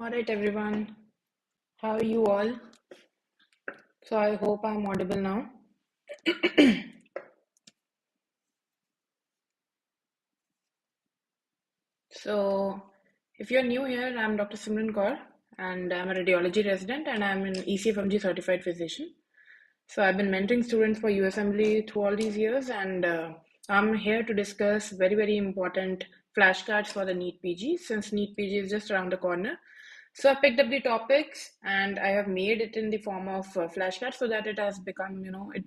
All right, everyone. How are you all? So I hope I'm audible now. So if you're new here, I'm Dr. Simran Kaur, and I'm a radiology resident, and I'm an ECFMG certified physician. So I've been mentoring students for USMLE through all these years, and I'm here to discuss very important flashcards for the NEET PG, since NEET PG is just around the corner. So I picked up the topics and I have made it in the form of flashcards so that it has become,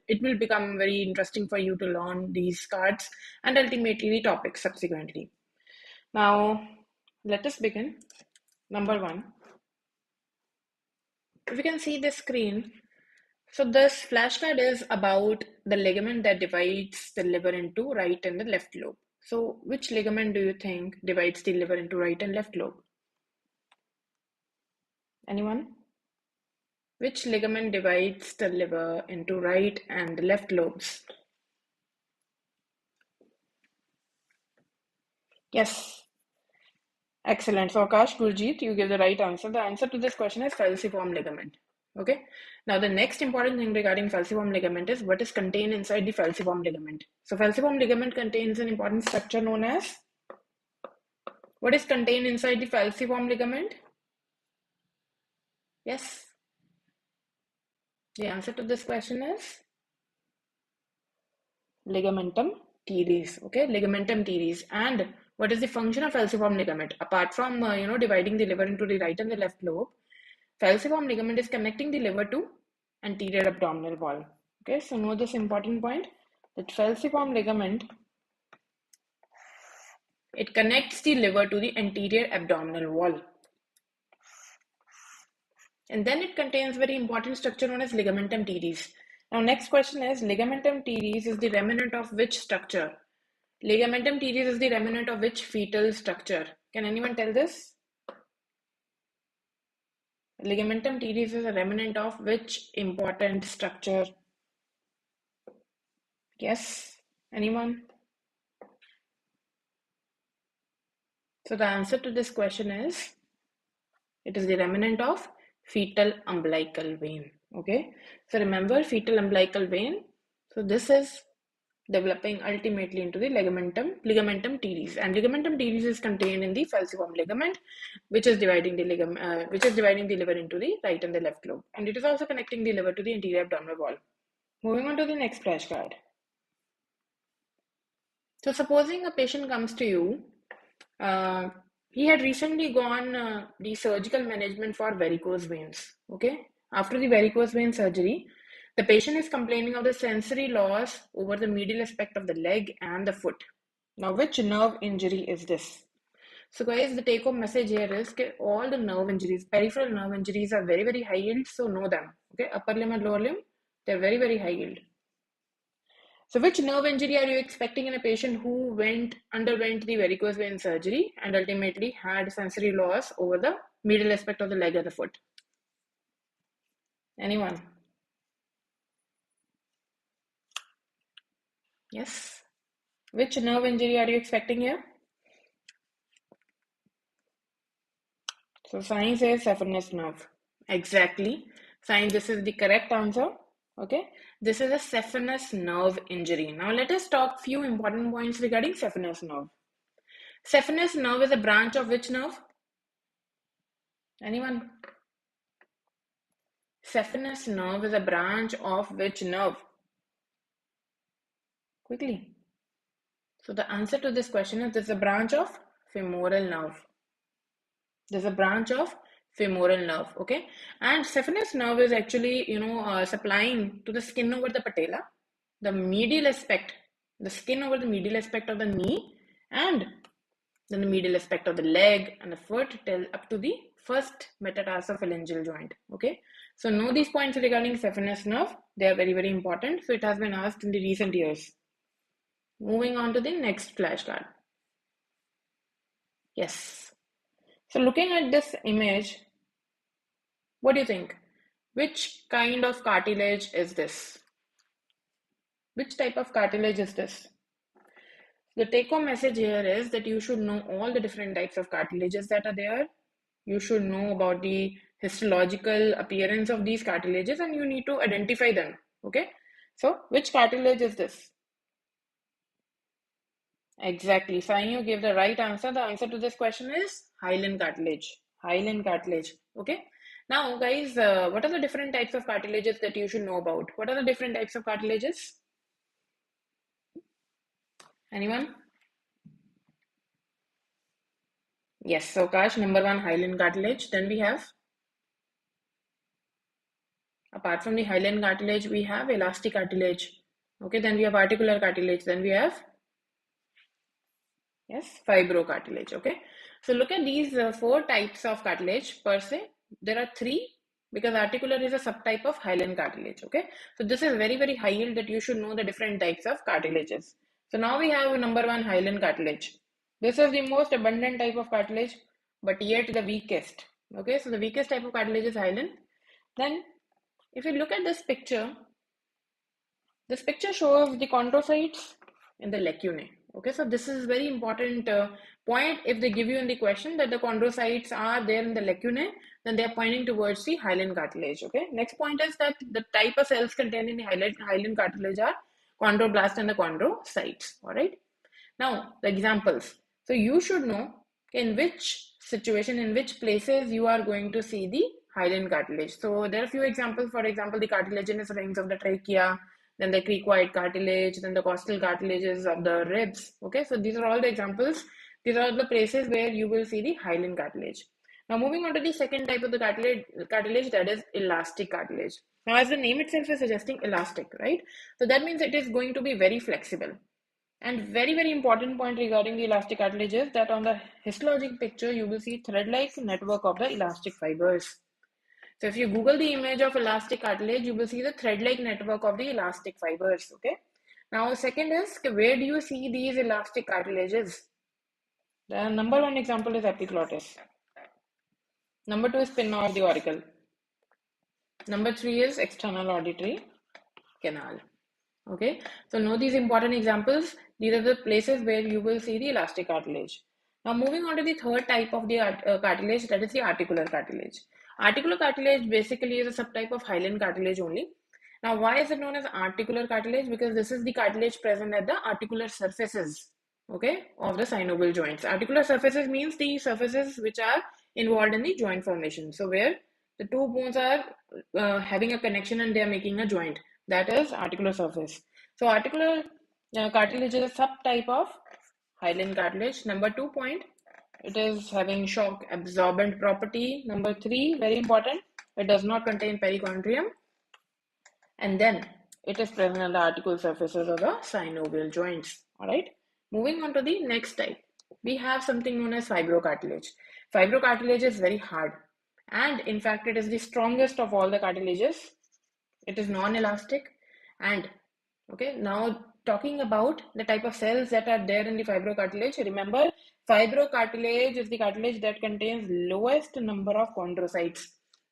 it will become very interesting for you to learn these cards and ultimately the topics subsequently. Now, let us begin. Number one, if you can see the screen, so this flashcard is about the ligament that divides the liver into right and the left lobe. So which ligament do you think divides the liver into right and left lobe? Anyone? Which ligament divides the liver into right and left lobes? Yes. Excellent. So Akash Gurjeet, you give the right answer. The answer to this question is falciform ligament. Okay. Now the next important thing regarding falciform ligament is what is contained inside the falciform ligament. So falciform ligament contains an important structure known as, what is contained inside the falciform ligament? Yes. The answer to this question is ligamentum teres. Okay, ligamentum teres. And what is the function of falciform ligament? Apart from dividing the liver into the right and the left lobe, falciform ligament is connecting the liver to anterior abdominal wall. Okay, so know this important point, that falciform ligament, it connects the liver to the anterior abdominal wall. And then it contains very important structure known as ligamentum teres. Now next question is, ligamentum teres is the remnant of which structure? Ligamentum teres is the remnant of which fetal structure? Can anyone tell this? Ligamentum teres is a remnant of which important structure? Yes? Anyone? So the answer to this question is, it is the remnant of fetal umbilical vein. Okay? So remember, fetal umbilical vein. So this is developing ultimately into the ligamentum teres, and ligamentum teres is contained in the falciform ligament, which is dividing the liver into the right and the left lobe, and it is also connecting the liver to the anterior abdominal wall. Moving on to the next flashcard. So supposing a patient comes to you, he had recently gone the surgical management for varicose veins. Okay, after the varicose vein surgery, the patient is complaining of the sensory loss over the medial aspect of the leg and the foot. Now, which nerve injury is this? So guys, the take home message here is that all the nerve injuries, peripheral nerve injuries, are very high yield, so know them. Okay, upper limb and lower limb, they're very high yield. So which nerve injury are you expecting in a patient who underwent the varicose vein surgery and ultimately had sensory loss over the medial aspect of the leg or the foot? Anyone? Yes. Which nerve injury are you expecting here? So science says saphenous nerve. Exactly. Science, this is the correct answer. Okay. This is a saphenous nerve injury. Now let us talk few important points regarding saphenous nerve. Saphenous nerve is a branch of which nerve? Anyone? Saphenous nerve is a branch of which nerve? Quickly. So the answer to this question is, this is a branch of femoral nerve. There's a branch of femoral nerve, okay? And saphenous nerve is actually, supplying to the skin over the patella, the medial aspect, the skin over the medial aspect of the knee, and then the medial aspect of the leg and the foot till up to the first metatarsophalangeal joint, okay? So know these points regarding saphenous nerve. They are very important. So it has been asked in the recent years. Moving on to the next flashcard. Yes. So looking at this image, what do you think? Which kind of cartilage is this? Which type of cartilage is this? The take-home message here is that you should know all the different types of cartilages that are there. You should know about the histological appearance of these cartilages and you need to identify them. Okay, so which cartilage is this? Exactly. Fine, you gave the right answer. The answer to this question is hyaline cartilage. Hyaline cartilage. Okay. Now, guys, what are the different types of cartilages that you should know about? What are the different types of cartilages? Anyone? Yes. So, Kash, number one, hyaline cartilage. Then we have, apart from the hyaline cartilage, we have elastic cartilage. Okay. Then we have articular cartilage. Then we have, yes, fibrocartilage. Okay. So look at these four types of cartilage per se. There are three because articular is a subtype of hyaline cartilage. Okay. So this is very, very high yield that you should know the different types of cartilages. So now we have number one, hyaline cartilage. This is the most abundant type of cartilage, but yet the weakest. Okay. So the weakest type of cartilage is hyaline. Then if you look at this picture shows the chondrocytes in the lacunae. Okay, so this is very important point. If they give you in the question that the chondrocytes are there in the lacunae, then they are pointing towards the hyaline cartilage. Okay, next point is that the type of cells contained in the hyaline cartilage are chondroblast and the chondrocytes. All right. Now the examples. So you should know in which situation, in which places you are going to see the hyaline cartilage. So there are a few examples. For example, the cartilaginous rings of the trachea, then the cricoid cartilage, then the costal cartilages of the ribs. Okay, so these are all the examples. These are the places where you will see the hyaline cartilage. Now moving on to the second type of the cartilage, that is elastic cartilage. Now as the name itself is suggesting elastic, right? So that means it is going to be very flexible. And very, very important point regarding the elastic cartilage is that on the histologic picture, you will see thread-like network of the elastic fibers. So if you Google the image of elastic cartilage, you will see the thread-like network of the elastic fibers. Okay. Now, second is, where do you see these elastic cartilages? The number one example is epiglottis. Number two is pinna of the auricle. Number three is external auditory canal. Okay, so know these important examples. These are the places where you will see the elastic cartilage. Now moving on to the third type of the cartilage, that is the articular cartilage. Articular cartilage basically is a subtype of hyaline cartilage only. Now why is it known as articular cartilage? Because this is the cartilage present at the articular surfaces, okay, of the synovial joints. Articular surfaces means the surfaces which are involved in the joint formation. So where the two bones are having a connection and they are making a joint. That is articular surface. So articular cartilage is a subtype of hyaline cartilage. Number 2 point, it is having shock absorbent property. Number 3, very important, it does not contain perichondrium. And then it is present on the articular surfaces of the synovial joints. All right. Moving on to the next type, we have something known as fibrocartilage. Fibrocartilage is very hard, and in fact, it is the strongest of all the cartilages. It is non-elastic. And okay, now talking about the type of cells that are there in the fibrocartilage, remember, fibrocartilage is the cartilage that contains lowest number of chondrocytes.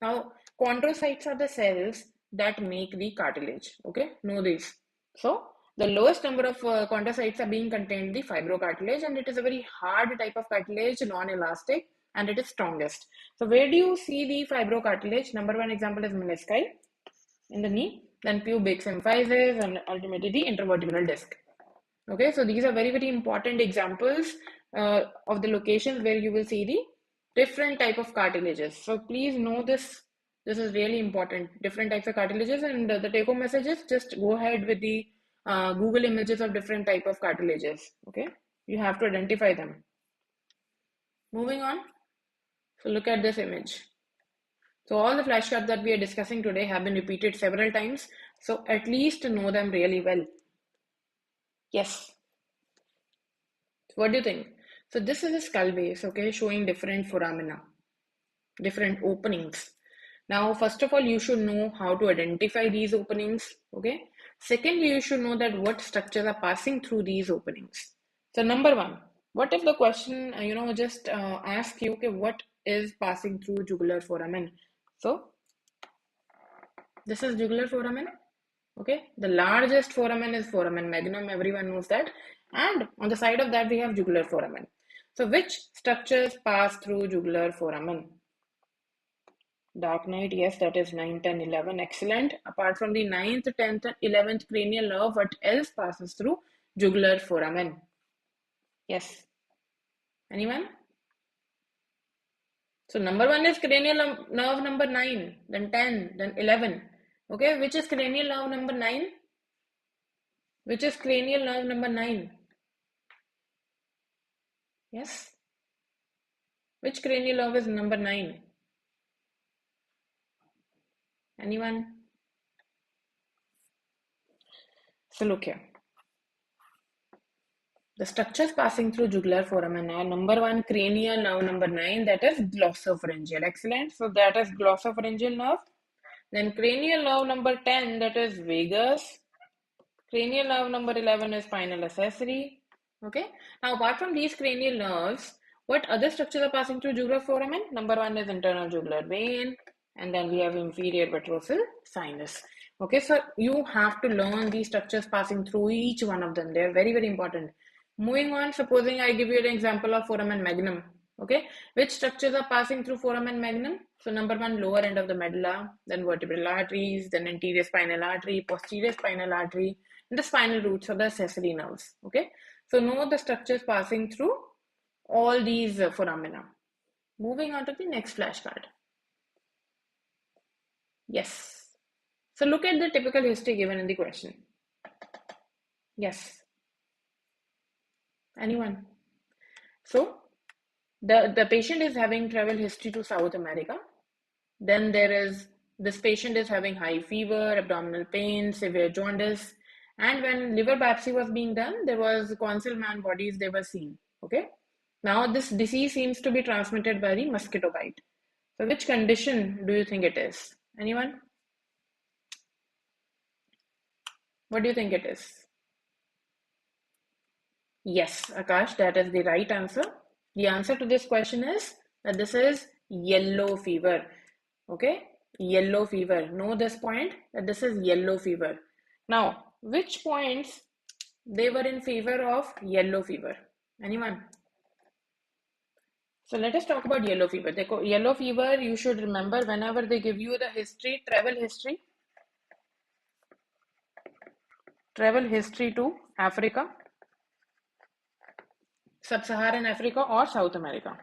Now, chondrocytes are the cells that make the cartilage. Okay, know this. So, the lowest number of chondrocytes are being contained in the fibrocartilage, and it is a very hard type of cartilage, non-elastic, and it is strongest. So, where do you see the fibrocartilage? Number one example is menisci in the knee, then pubic symphysis, and ultimately the intervertebral disc. Okay, so these are very, very important examples of the locations where you will see the different type of cartilages. So please know this. This is really important. Different types of cartilages, and the take-home message is just go ahead with the Google images of different type of cartilages. Okay, you have to identify them. Moving on. So look at this image. So all the flashcards that we are discussing today have been repeated several times. So at least know them really well. Yes. What do you think? So this is a skull base, okay, showing different foramina, different openings. Now, first of all, you should know how to identify these openings, okay? Secondly, you should know that what structures are passing through these openings. So number one, what if the question, just ask you, okay, what is passing through jugular foramen? So this is jugular foramen, okay? The largest foramen is foramen magnum, everyone knows that. And on the side of that, we have jugular foramen. So which structures pass through jugular foramen? Dark night, yes, that is 9, 10, 11. Excellent. Apart from the 9th, 10th, and 11th cranial nerve, what else passes through jugular foramen? Yes. Anyone? So number 1 is cranial nerve number 9, then 10, then 11. Okay, which is cranial nerve number 9? Which is cranial nerve number 9? Yes. Which cranial nerve is number 9? Anyone? So look here. The structures passing through jugular foramen are number 1 cranial nerve number 9, that is glossopharyngeal. Excellent. So that is glossopharyngeal nerve. Then cranial nerve number 10, that is vagus. Cranial nerve number 11 is spinal accessory. Okay. Now apart from these cranial nerves, what other structures are passing through jugular foramen? Number 1 is internal jugular vein, and then we have inferior petrosal sinus. Okay, so you have to learn these structures passing through each one of them. They are very, very important. Moving on, supposing I give you an example of foramen magnum. Okay, which structures are passing through foramen magnum? So number 1, lower end of the medulla, then vertebral arteries, then anterior spinal artery, posterior spinal artery, and the spinal roots of the accessory nerves. Okay, so know the structures passing through all these foramina. Moving on to the next flashcard. Yes. So look at the typical history given in the question. Yes. Anyone? So the patient is having travel history to South America. Then this patient is having high fever, abdominal pain, severe jaundice. And when liver biopsy was being done, there was consult man bodies they were seen. Okay. Now this disease seems to be transmitted by the mosquito bite. So which condition do you think it is? Anyone? What do you think it is? Yes, Akash, that is the right answer. The answer to this question is that this is yellow fever. Okay, yellow fever. Know this point that this is yellow fever. Now, which points they were in favor of yellow fever? Anyone? So let us talk about yellow fever. Yellow fever, you should remember whenever they give you the history, travel history to Africa, Sub-Saharan Africa or South America.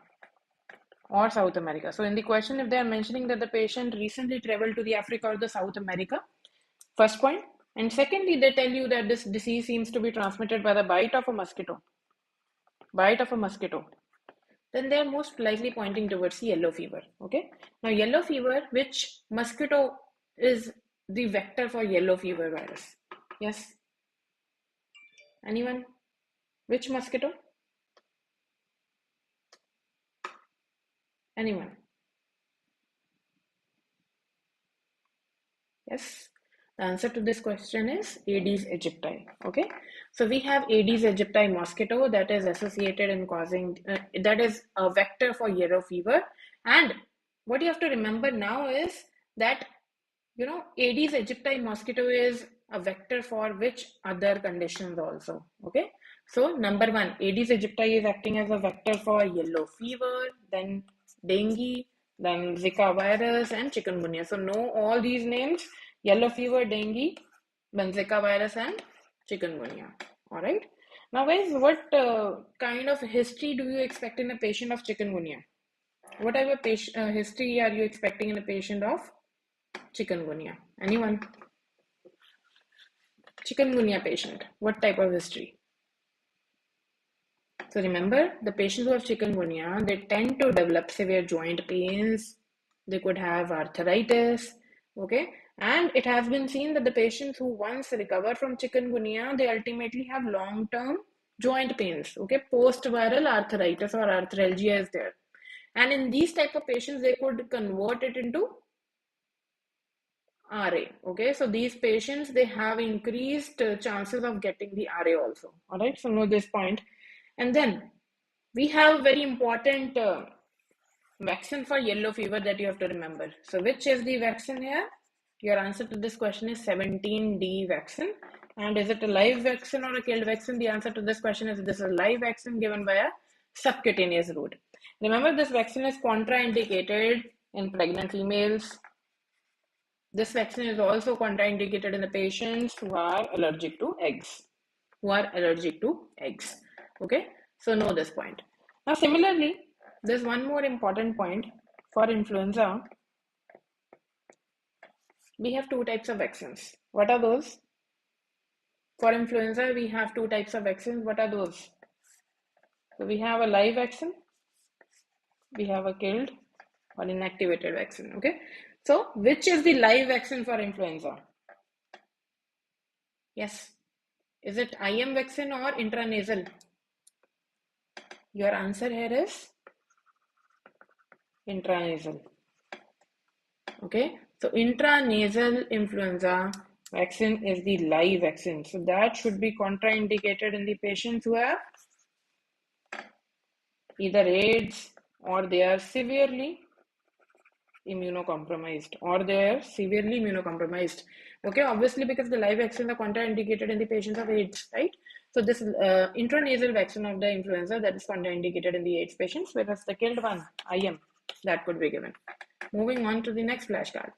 So in the question, if they are mentioning that the patient recently traveled to the Africa or the South America, first point. And secondly, they tell you that this disease seems to be transmitted by the bite of a mosquito. Then they are most likely pointing towards yellow fever. Okay. Now yellow fever, which mosquito is the vector for yellow fever virus? Yes. Anyone? Which mosquito? Anyone? Yes. The answer to this question is Aedes aegypti. Okay. So we have Aedes aegypti mosquito that is associated in causing, that is a vector for yellow fever. And what you have to remember now is that, Aedes aegypti mosquito is a vector for which other conditions also. Okay. So number 1, Aedes aegypti is acting as a vector for yellow fever, then dengue, then Zika virus and chikungunya. So know all these names: yellow fever, dengue, then Zika virus and chikungunya. All right. Now guys, what kind of history do you expect in a patient of chikungunya? What type of history are you expecting in a patient of chikungunya? Anyone? Chikungunya patient, what type of history? So remember, the patients who have chikungunya, they tend to develop severe joint pains. They could have arthritis. Okay. And it has been seen that the patients who once recover from chikungunya, they ultimately have long-term joint pains. Okay. Post-viral arthritis or arthralgia is there. And in these type of patients, they could convert it into RA. Okay. So these patients, they have increased chances of getting the RA also. All right. So know this point. And then we have very important vaccine for yellow fever that you have to remember. So which is the vaccine here? Your answer to this question is 17D vaccine. And is it a live vaccine or a killed vaccine? The answer to this question is this is a live vaccine given by a subcutaneous route. Remember, this vaccine is contraindicated in pregnant females. This vaccine is also contraindicated in the patients who are allergic to eggs. Okay, so know this point. Now, similarly, there's one more important point for influenza. We have two types of vaccines. What are those? For influenza, we have two types of vaccines. What are those? So we have a live vaccine, we have a killed or inactivated vaccine. Okay, so which is the live vaccine for influenza? Yes, is it IM vaccine or intranasal? Your answer here is intranasal. Okay, so intranasal influenza vaccine is the live vaccine. So that should be contraindicated in the patients who have either AIDS or they are severely immunocompromised Okay, obviously because the live vaccines are contraindicated in the patients of AIDS, right? So this intranasal vaccine of the influenza, that is contraindicated in the AIDS patients, whereas the killed one, IM, that could be given. Moving on to the next flashcard.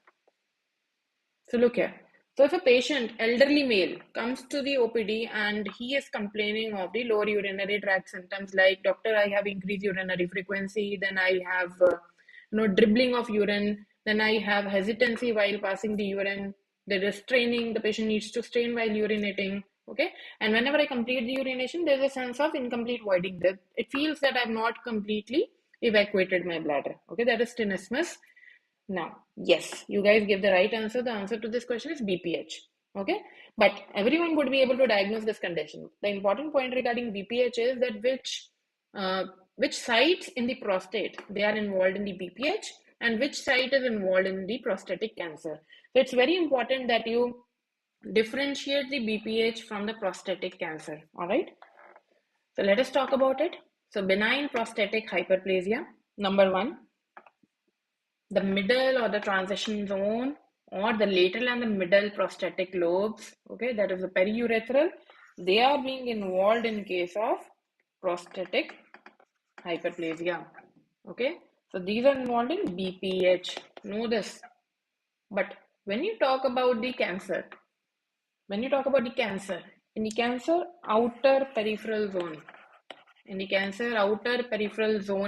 So look here. So if a patient, elderly male, comes to the OPD and he is complaining of the lower urinary tract symptoms like, doctor, I have increased urinary frequency, then I have dribbling of urine, then I have hesitancy while passing the urine, there is straining, the patient needs to strain while urinating, okay? And whenever I complete the urination, there's a sense of incomplete voiding. It feels that I've not completely evacuated my bladder, okay? That is tenesmus. Now, yes, you guys give the right answer. The answer to this question is BPH. Okay, but everyone would be able to diagnose this condition. The important point regarding BPH is that which sites in the prostate they are involved in the BPH and which site is involved in the prostatic cancer. So it's very important that you differentiate the BPH from the prostatic cancer. All right. So let us talk about it. So benign prostatic hyperplasia, number one, the middle or the transition zone or the lateral and the middle prostatic lobes, okay, that is the periurethral, they are being involved in case of prostatic hyperplasia. Okay, so these are involved in BPH. Know this. But when you talk about the cancer, in the cancer outer peripheral zone,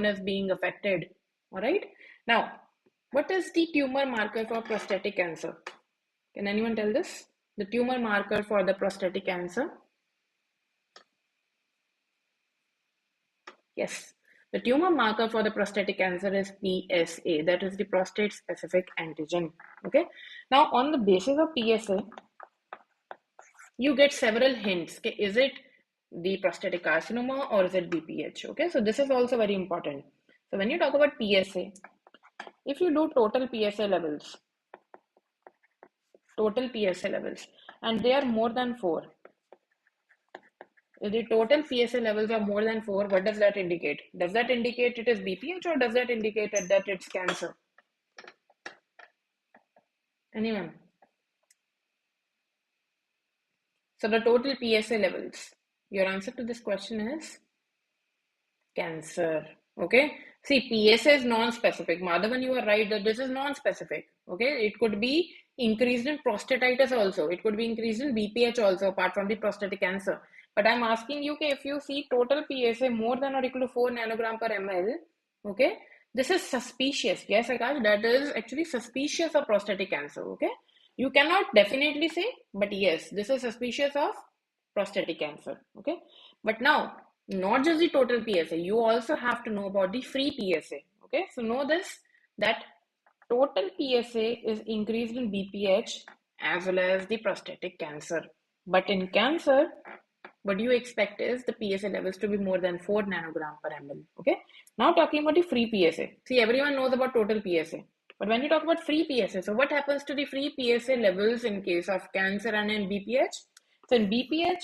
is being affected. All right. Now, what is the tumor marker for prostatic cancer? Can anyone tell this? The tumor marker for the prostatic cancer? Yes. The tumor marker for the prostatic cancer is PSA. That is the prostate specific antigen. Okay. Now, on the basis of PSA, you get several hints. Okay, is it the prostatic carcinoma or is it BPH? Okay. So this is also very important. So when you talk about PSA, if you do total PSA levels, and they are more than 4. If the total PSA levels are more than 4, what does that indicate? Does that indicate it is BPH or does that indicate that it's cancer? Anyone? So the total PSA levels, your answer to this question is cancer. Okay. See, PSA is non-specific. Madhavan, you are right that this is non-specific. Okay. It could be increased in prostatitis also. It could be increased in BPH also, apart from the prostatic cancer. But I'm asking you, okay, if you see total PSA more than or equal to 4 nanogram per ml, okay, this is suspicious. Yes, Akash, that is actually suspicious of prostatic cancer. Okay. You cannot definitely say, but yes, this is suspicious of prostatic cancer. Okay. But now, not just the total PSA, you also have to know about the free PSA. Okay, so know this, that total PSA is increased in BPH as well as the prostatic cancer. But in cancer, what you expect is the PSA levels to be more than 4 nanogram per ml. Okay, now talking about the free PSA. See, everyone knows about total PSA. But when you talk about free PSA, so what happens to the free PSA levels in case of cancer and in BPH? So in BPH,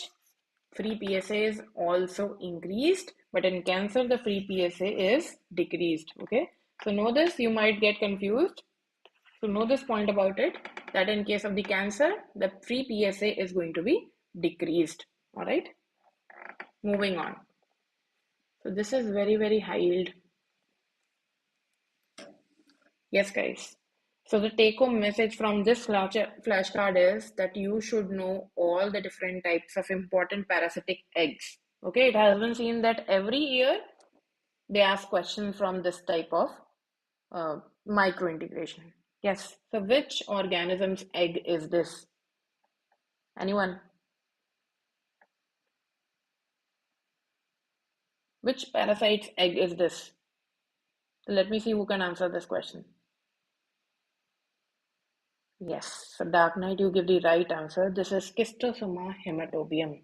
free PSA is also increased, but in cancer, the free PSA is decreased. Okay, so know this, you might get confused. So know this point about it, that in case of the cancer, the free PSA is going to be decreased. All right, moving on. So this is very, very high yield. Yes, guys. So the take-home message from this flashcard is that you should know all the different types of important parasitic eggs. Okay, it has been seen that every year they ask questions from this type of microintegration. Yes. So which organism's egg is this? Anyone? Which parasite's egg is this? So let me see who can answer this question. Yes, so Dark Knight, you give the right answer. This is Schistosoma hematobium.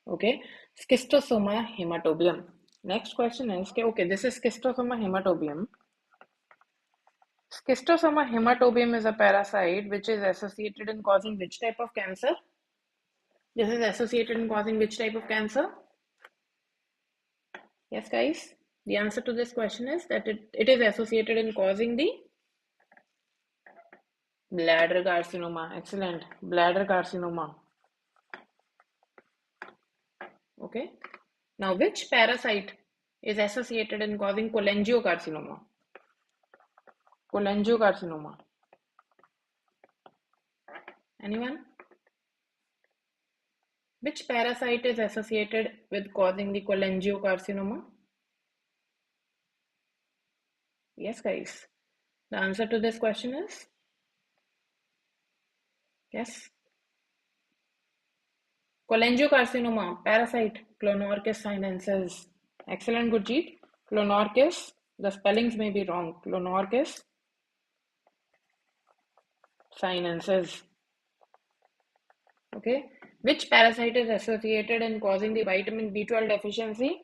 Okay, Schistosoma hematobium. Next question is, okay, this is Schistosoma hematobium. Schistosoma hematobium is a parasite which is associated in causing which type of cancer? This is associated in causing which type of cancer? Yes, guys. The answer to this question is that it is associated in causing the bladder carcinoma. Excellent. Bladder carcinoma. Okay. Now, which parasite is associated in causing cholangiocarcinoma? Cholangiocarcinoma. Anyone? Which parasite is associated with causing the cholangiocarcinoma? Yes, guys. The answer to this question is yes. Cholangiocarcinoma, parasite, Clonorchis sinensis. Excellent, Gurjeet. Clonorchis, the spellings may be wrong. Clonorchis sinensis. Okay. Which parasite is associated in causing the vitamin B12 deficiency?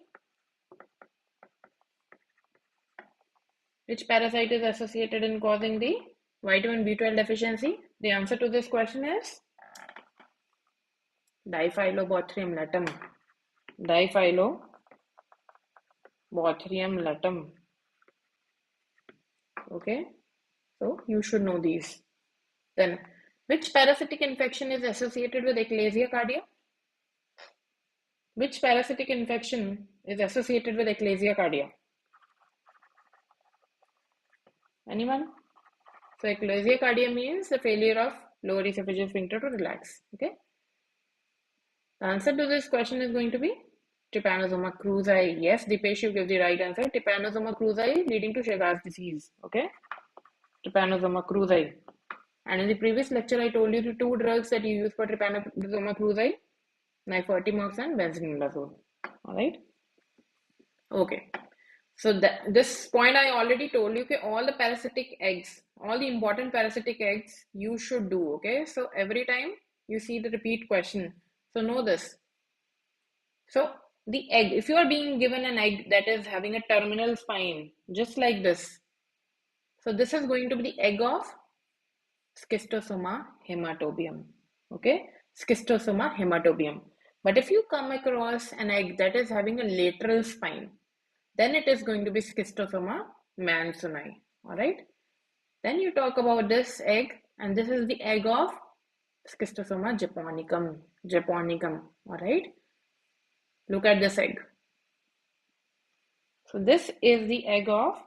Which parasite is associated in causing the vitamin B12 deficiency? The answer to this question is Diphyllobothrium latum. Diphyllobothrium latum. Okay, so you should know these. Then, which parasitic infection is associated with eclasia cardia? Which parasitic infection is associated with eclasia cardia? Anyone? So, eclasia cardia means the failure of lower esophageal sphincter to relax. Okay. The answer to this question is going to be Trypanosoma cruzi. Yes, Dipesh, you give the right answer. Trypanosoma cruzi leading to Chagas disease. Okay. Trypanosoma cruzi. And in the previous lecture, I told you the two drugs that you use for Trypanosoma cruzi, nifurtimox and benzimidazole. All right. Okay. So this point I already told you. Okay, all the parasitic eggs, all the important parasitic eggs, you should do. Okay. So every time you see the repeat question, so know this. So the egg, if you are being given an egg that is having a terminal spine, just like this. So this is going to be the egg of Schistosoma hematobium. Okay, Schistosoma hematobium. But if you come across an egg that is having a lateral spine, then it is going to be Schistosoma mansoni. All right. Then you talk about this egg, and this is the egg of Schistosoma japonicum. Japonicum. All right. Look at this egg. So this is the egg of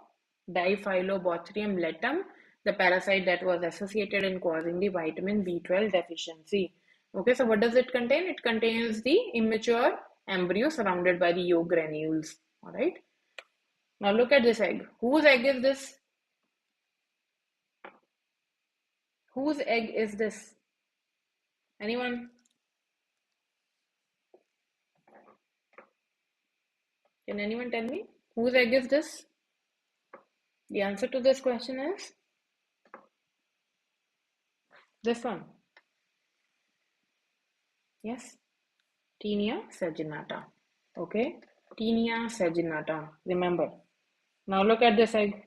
Diphyllobothrium latum, the parasite that was associated in causing the vitamin B12 deficiency. Okay, so what does it contain? It contains the immature embryo surrounded by the yolk granules. All right. Now look at this egg. Whose egg is this? Whose egg is this? Anyone? Can anyone tell me? Whose egg is this? The answer to this question is this one. Yes, Tinea saginata. Okay, Tinea saginata. Remember. Now look at this egg.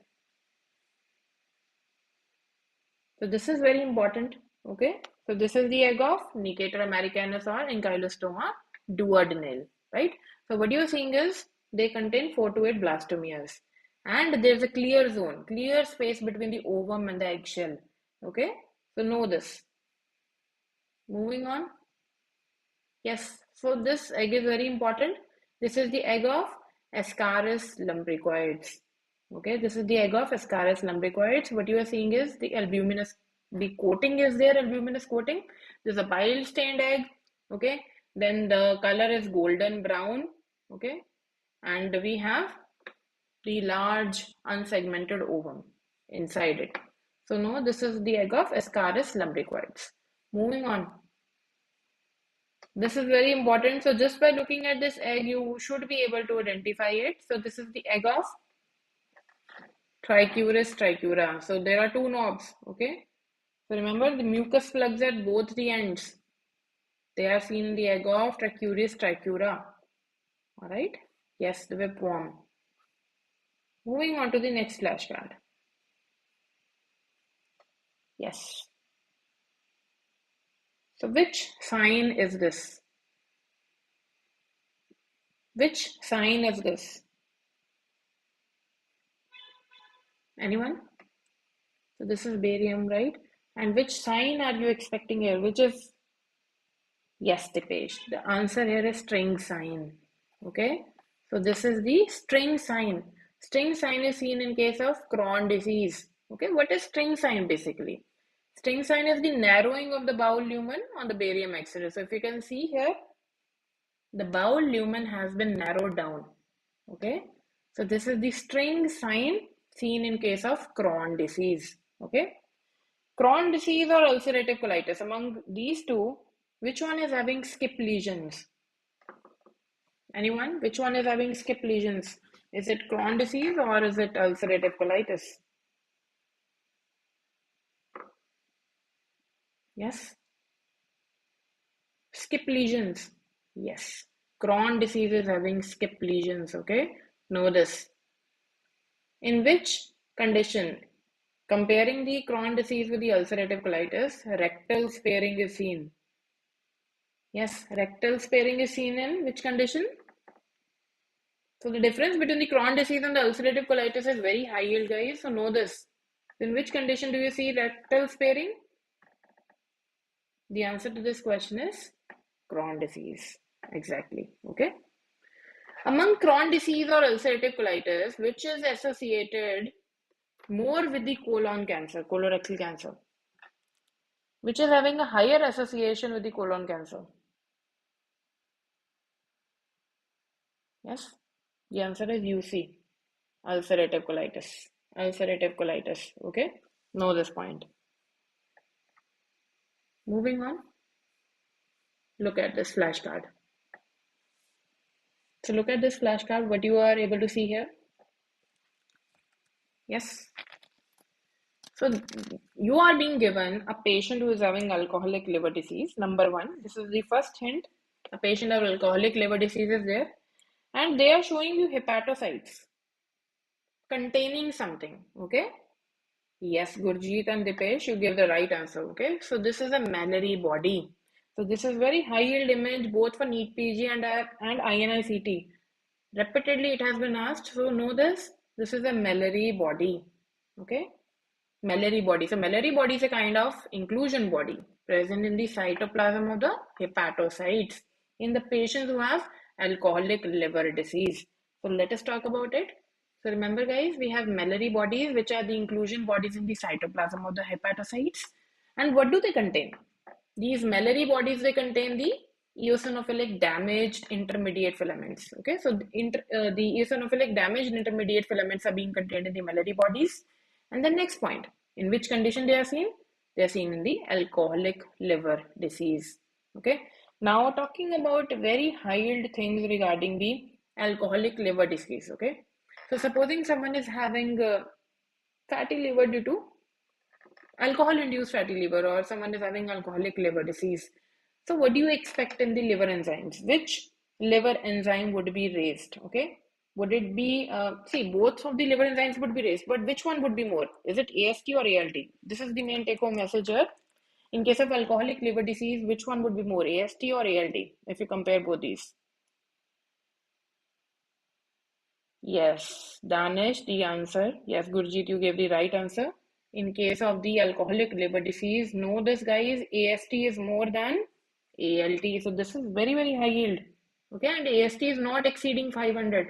So this is very important. Okay, so this is the egg of Necator americanus or Ankylostoma duodenale, right? So what you're seeing is they contain 4 to 8 blastomeres, and there's a clear zone, clear space between the ovum and the eggshell. Okay, so know this. Moving on. Yes, so this egg is very important. This is the egg of Ascaris lumbricoides. Okay, this is the egg of Ascaris lumbricoides. What you are seeing is the albuminous, the coating is there, albuminous coating. There's a bile stained egg. Okay, then the color is golden brown. Okay, and we have the large unsegmented ovum inside it. So no, this is the egg of Ascaris lumbricoides. Moving on. This is very important. So just by looking at this egg, you should be able to identify it. So this is the egg of Trichuris trichura. So there are two knobs. Okay. So remember the mucus plugs at both the ends. They are seen in the egg of Trichuris trichura. All right. Yes, the whipworm. Moving on to the next flashcard. Yes. So which sign is this? Which sign is this? Anyone? So this is barium, right? And which sign are you expecting here? Which is, yes, Dipesh. The answer here is string sign. Okay. So this is the string sign. String sign is seen in case of Crohn disease. Okay. What is string sign basically? String sign is the narrowing of the bowel lumen on the barium X-ray. So if you can see here, the bowel lumen has been narrowed down. Okay. So this is the string sign seen in case of Crohn disease. Okay. Crohn disease or ulcerative colitis, among these two, which one is having skip lesions? Anyone? Which one is having skip lesions? Is it Crohn disease or is it ulcerative colitis? Yes? Skip lesions. Yes. Crohn disease is having skip lesions, okay? Know this. In which condition, comparing the Crohn disease with the ulcerative colitis, rectal sparing is seen? Yes, rectal sparing is seen in which condition? So the difference between the Crohn disease and the ulcerative colitis is very high yield, guys. So know this. In which condition do you see rectal sparing? The answer to this question is Crohn disease. Exactly. Okay. Among Crohn disease or ulcerative colitis, which is associated more with the colon cancer, colorectal cancer, which is having a higher association with the colon cancer? Yes. The answer is UC, ulcerative colitis. Ulcerative colitis. Okay. Know this point. Moving on. Look at this flashcard. So look at this flashcard, what you are able to see here. Yes. So you are being given a patient who is having alcoholic liver disease. Number one, this is the first hint. A patient of alcoholic liver disease is there. And they are showing you hepatocytes containing something. Okay. Yes, Gurjeet and Dipesh, you gave the right answer. Okay. So this is a mammary body. So this is very high yield image both for NEET PG and INICT. Repeatedly it has been asked. So know this. This is a mammary body. Okay. Mammary body. So mammary body is a kind of inclusion body present in the cytoplasm of the hepatocytes in the patients who have alcoholic liver disease. So let us talk about it. So remember guys, we have mammary bodies which are the inclusion bodies in the cytoplasm of the hepatocytes. And what do they contain? These mammary bodies, they contain the eosinophilic damaged intermediate filaments. Okay, so the eosinophilic damaged intermediate filaments are being contained in the mammary bodies. And the next point, in which condition they are seen? They are seen in the alcoholic liver disease. Okay, now talking about very high yield things regarding the alcoholic liver disease. Okay, so supposing someone is having fatty liver due to alcohol-induced fatty liver, or someone is having alcoholic liver disease. So what do you expect in the liver enzymes? Which liver enzyme would be raised? Okay. Would it be, see, both of the liver enzymes would be raised, but which one would be more? Is it AST or ALT? This is the main take-home message here. In case of alcoholic liver disease, which one would be more, AST or ALT, if you compare both these? Yes, Danish, the answer. Yes, Gurjeet, you gave the right answer. In case of the alcoholic liver disease, know this guys, AST is more than ALT. So this is very, very high yield. Okay, and AST is not exceeding 500.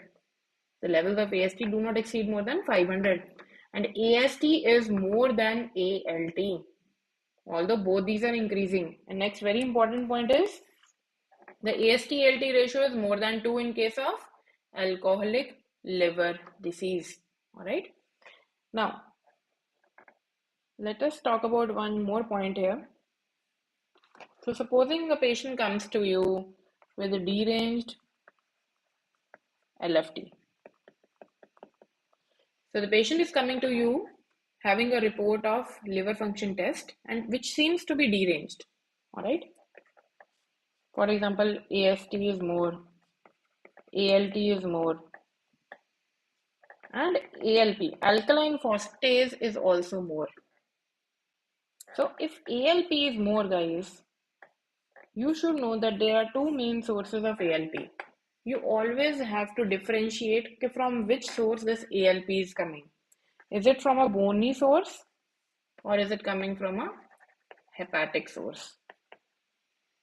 The levels of AST do not exceed more than 500. And AST is more than ALT, although both these are increasing. And next very important point is the AST-ALT ratio is more than 2 in case of alcoholic liver disease. All right. Now, let us talk about one more point here. So, supposing a patient comes to you with a deranged LFT. So, the patient is coming to you having a report of liver function test and which seems to be deranged. All right. For example, AST is more, ALT is more, and ALP, alkaline phosphatase, is also more. So if ALP is more, guys, you should know that there are two main sources of ALP. You always have to differentiate from which source this ALP is coming. Is it from a bony source or is it coming from a hepatic source?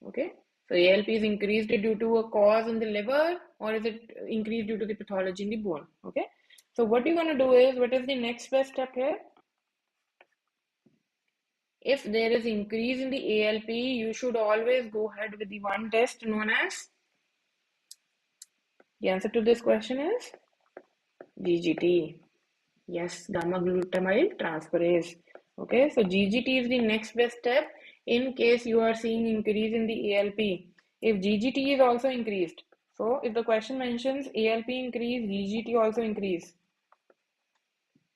Okay, so ALP is increased due to a cause in the liver or is it increased due to the pathology in the bone? Okay, so what you're going to do is, what is the next best step here? If there is increase in the ALP, you should always go ahead with the one test known as, the answer to this question is GGT. Yes, gamma glutamyl transferase. Okay, so GGT is the next best step in case you are seeing increase in the ALP. If GGT is also increased, so if the question mentions ALP increase, GGT also increase,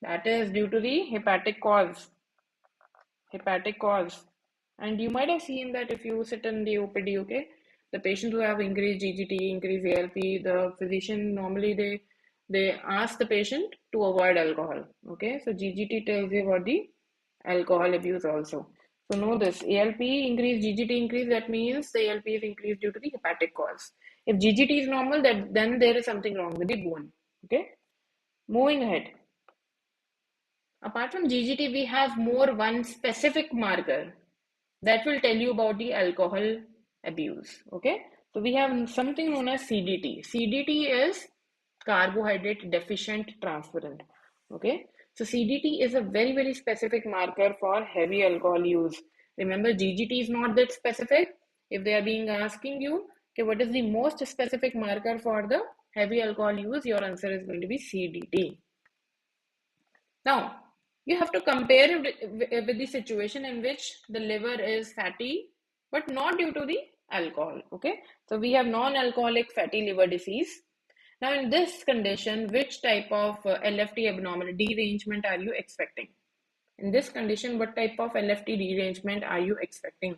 that is due to the hepatic cause. And you might have seen that if you sit in the OPD, okay, the patients who have increased GGT, increased ALP, the physician normally they ask the patient to avoid alcohol. Okay, so GGT tells you about the alcohol abuse also. So know this, ALP increase, GGT increase, that means the ALP is increased due to the hepatic cause. If GGT is normal, then there is something wrong with the bone. Okay, moving ahead. Apart from GGT, we have one specific marker that will tell you about the alcohol abuse. Okay, so we have something known as CDT. CDT is carbohydrate deficient transferrin. Okay, so CDT is a very specific marker for heavy alcohol use. Remember, GGT is not that specific. If they are being asking you, okay, what is the most specific marker for the heavy alcohol use, your answer is going to be CDT. Now, you have to compare it with the situation in which the liver is fatty, but not due to the alcohol. Okay, so we have non-alcoholic fatty liver disease. Now, in this condition, which type of LFT abnormality derangement are you expecting? In this condition, what type of LFT derangement are you expecting?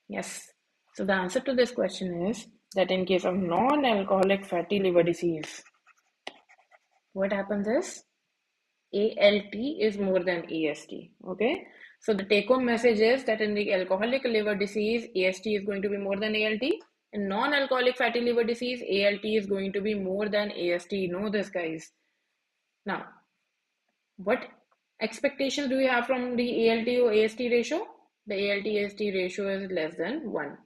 Yes, so the answer to this question is that in case of non-alcoholic fatty liver disease, what happens is ALT is more than AST. Okay, so the take-home message is that in the alcoholic liver disease, AST is going to be more than ALT. In non-alcoholic fatty liver disease, ALT is going to be more than AST. Know this, guys. Now, what expectations do we have from the ALT or AST ratio? The ALT-AST ratio is less than 1.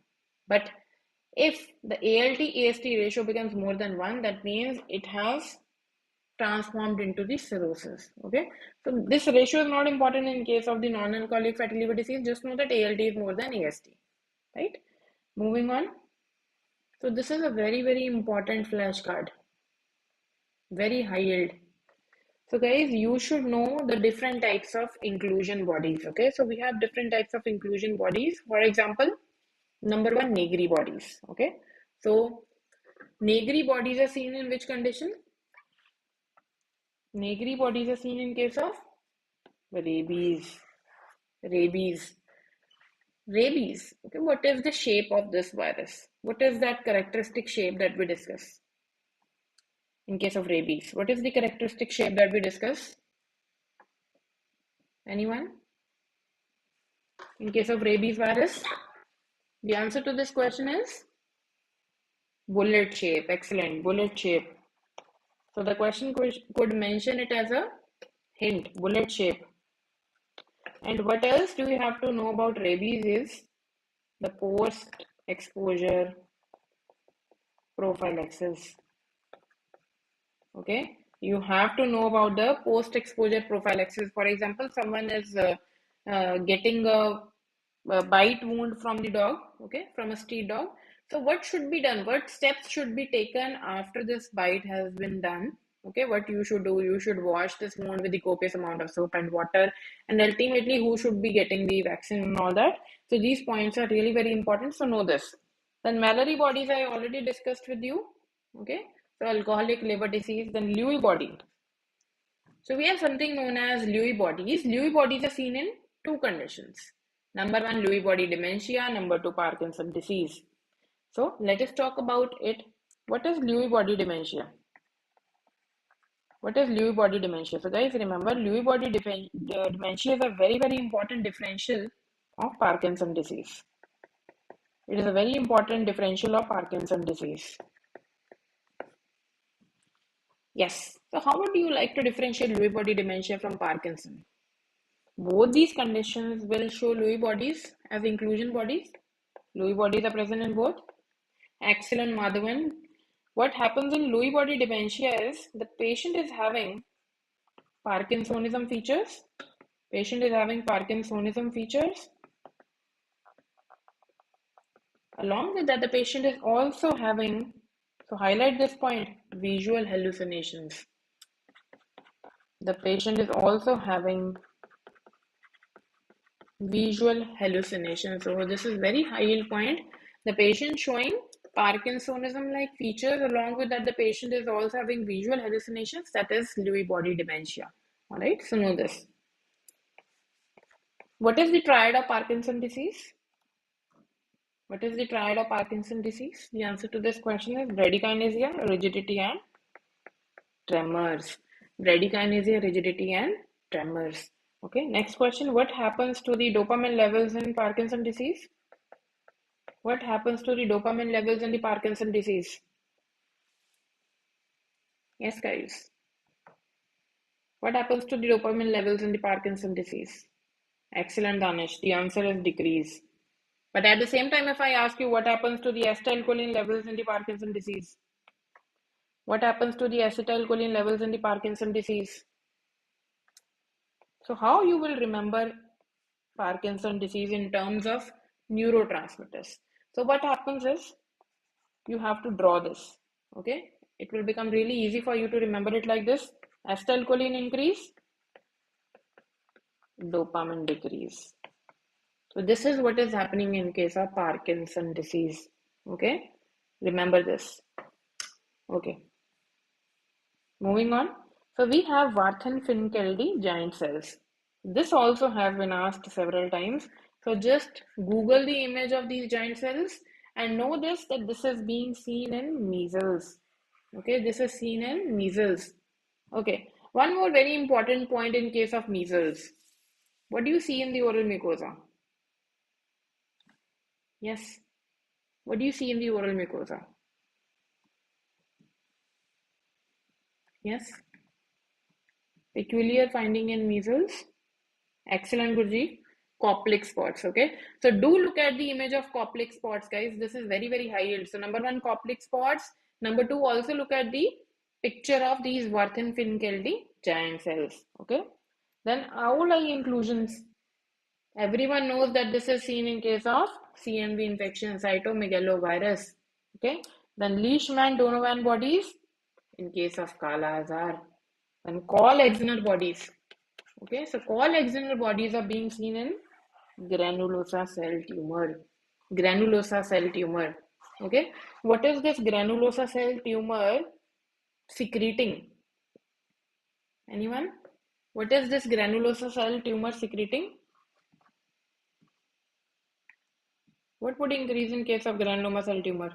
But if the ALT-AST ratio becomes more than 1, that means it has transformed into the cirrhosis. Okay, so this ratio is not important in case of the non-alcoholic fatty liver disease. Just know that ALT is more than AST. Right? Moving on. So this is a very important flashcard. Very high yield. So guys, you should know the different types of inclusion bodies. Okay, so we have different types of inclusion bodies. For example, number 1, Negri bodies. Okay, so Negri bodies are seen in which condition? Negri bodies are seen in case of rabies. Okay, what is the shape of this virus? What is that characteristic shape that we discuss? In case of rabies, what is the characteristic shape that we discuss? Anyone? In case of rabies virus, the answer to this question is bullet shape. Excellent, bullet shape. So the question could mention it as a hint, bullet shape. And what else do we have to know about rabies is the post-exposure prophylaxis. Okay, you have to know about the post-exposure prophylaxis. For example, someone is getting a bite wound from the dog, okay, from a street dog. So what should be done? What steps should be taken after this bite has been done? Okay, what you should do, you should wash this wound with the copious amount of soap and water, and ultimately who should be getting the vaccine and all that. So these points are really very important, so know this. Then Mallory bodies I already discussed with you. Okay, so alcoholic liver disease, then Lewy body. So we have something known as Lewy bodies. Lewy bodies are seen in two conditions. Number one, Lewy body dementia. Number two, Parkinson disease. So let us talk about it. What is Lewy body dementia? What is Lewy body dementia? So guys, remember, Lewy body dementia is a very, very important differential of Parkinson disease. It is a very important differential of Parkinson disease. Yes. So how would you like to differentiate Lewy body dementia from Parkinson? Both these conditions will show Lewy bodies as inclusion bodies. Lewy bodies are present in both. Excellent, Madhavan. What happens in Lewy body dementia is the patient is having Parkinsonism features. Patient is having Parkinsonism features. Along with that, the patient is also having, so highlight this point, visual hallucinations. The patient is also having visual hallucinations. So this is very high yield point. The patient showing Parkinsonism-like features. Along with that, the patient is also having visual hallucinations. That is Lewy body dementia. All right, so know this. What is the triad of Parkinson disease? What is the triad of Parkinson disease? The answer to this question is bradykinesia, rigidity, and tremors. Bradykinesia, rigidity, and tremors. Okay, next question. What happens to the dopamine levels in Parkinson disease? What happens to the dopamine levels in the Parkinson disease? Yes, guys. What happens to the dopamine levels in the Parkinson disease? Excellent, Danish. The answer is decrease. But at the same time, if I ask you what happens to the acetylcholine levels in the Parkinson disease? What happens to the acetylcholine levels in the Parkinson disease? So how you will remember Parkinson disease in terms of neurotransmitters? So what happens is you have to draw this. Okay, it will become really easy for you to remember it like this. Acetylcholine increase, dopamine decrease. So this is what is happening in case of Parkinson disease. Okay, remember this. Okay, moving on. So we have Warthin-Finkeldy giant cells. This also has been asked several times. So just Google the image of these giant cells and know this, that this is being seen in measles. Okay, this is seen in measles. Okay, one more very important point in case of measles. What do you see in the oral mucosa? Yes, what do you see in the oral mucosa? Yes, peculiar finding in measles. Excellent, Gurji. Coplic spots. Okay, so do look at the image of coplic spots, guys. This is very, very high yield. So number one, coplic spots. Number two, also look at the picture of these Warthin-Finkeldy giant cells. Okay, then owl eye inclusions. Everyone knows that this is seen in case of CMV infection, cytomegalovirus. Okay, then Leishman-Donovan bodies in case of Kala Azar, and Call-Exner bodies. Okay, so Call-Exner bodies are being seen in granulosa cell tumor. Granulosa cell tumor. Okay, what is this granulosa cell tumor secreting? Anyone? What is this granulosa cell tumor secreting? What would increase in case of granuloma cell tumor?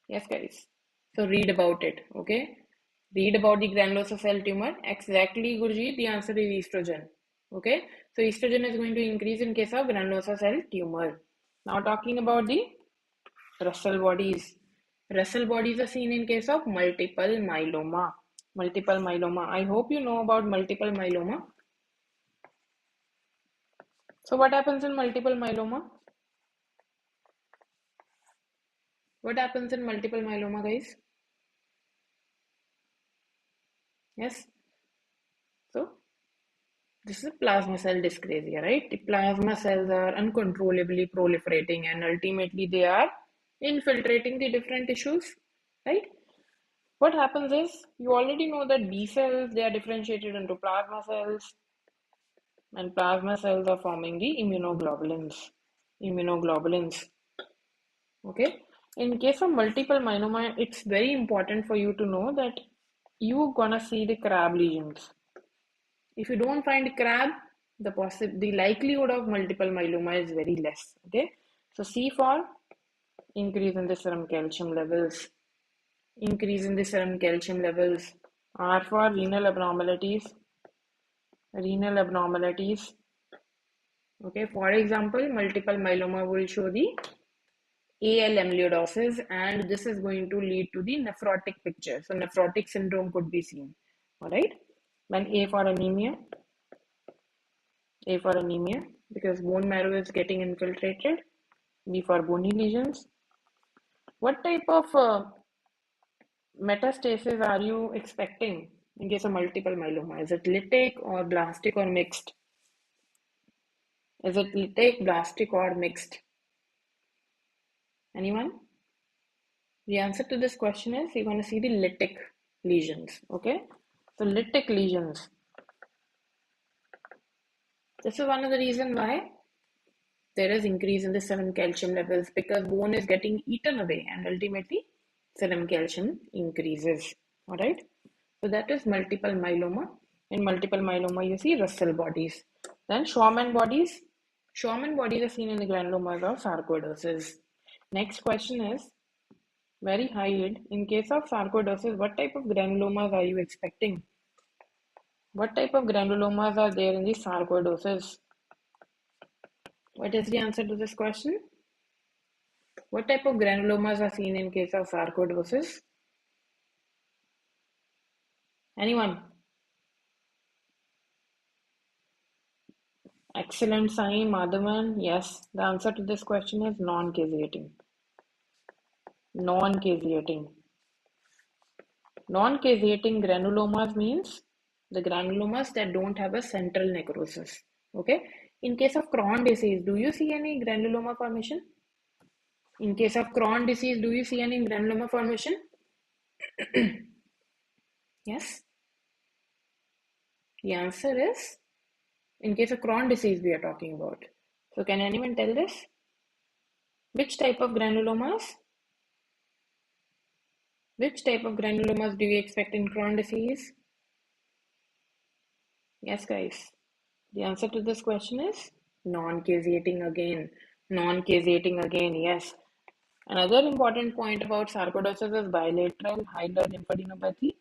Yes, guys. So read about it. Okay. Read about the granulosa cell tumor. Exactly, Gurji. The answer is estrogen. Okay. So estrogen is going to increase in case of granulosa cell tumor. Now talking about the Russell bodies. Russell bodies are seen in case of multiple myeloma. Multiple myeloma. I hope you know about multiple myeloma. So what happens in multiple myeloma? What happens in multiple myeloma, guys? Yes. So this is plasma cell dyscrasia, right? The plasma cells are uncontrollably proliferating and ultimately they are infiltrating the different tissues, right? What happens is you already know that B cells, they are differentiated into plasma cells, and plasma cells are forming the immunoglobulins. Immunoglobulins. Okay. In case of multiple myeloma, it's very important for you to know that you're gonna see the crab lesions. If you don't find crab, the likelihood of multiple myeloma is very less. Okay. So C for increase in the serum calcium levels. Increase in the serum calcium levels. R for renal abnormalities. Renal abnormalities. Okay. For example, multiple myeloma will show the AL amyloidosis, and this is going to lead to the nephrotic picture. So nephrotic syndrome could be seen. All right. Then A for anemia. A for anemia because bone marrow is getting infiltrated. B for bony lesions. What type of metastasis are you expecting in case of multiple myeloma? Is it lytic or blastic or mixed? Is it lytic, blastic or mixed? Anyone? The answer to this question is you're going to see the lytic lesions. Okay. So lytic lesions. This is one of the reasons why there is increase in the serum calcium levels because bone is getting eaten away and ultimately serum calcium increases. All right. So that is multiple myeloma. In multiple myeloma, you see Russell bodies. Then Schwammen bodies. Schwammen bodies are seen in the granulomas of sarcoidosis. Next question is very high yield. In case of sarcoidosis, what type of granulomas are you expecting? What type of granulomas are there in the sarcoidosis? What is the answer to this question? What type of granulomas are seen in case of sarcoidosis? Anyone? Excellent sign, Madhavan. Yes, the answer to this question is non-caseating. Non-caseating. Non-caseating granulomas means the granulomas that don't have a central necrosis. Okay. In case of Crohn disease, do you see any granuloma formation? In case of Crohn disease, do you see any granuloma formation? Yes. The answer is in case of Crohn disease we are talking about. So can anyone tell this? Which type of granulomas? Which type of granulomas do you expect in Crohn disease? Yes, guys. The answer to this question is non-caseating again. Non-caseating again, yes. Another important point about sarcoidosis is bilateral hilar lymphadenopathy.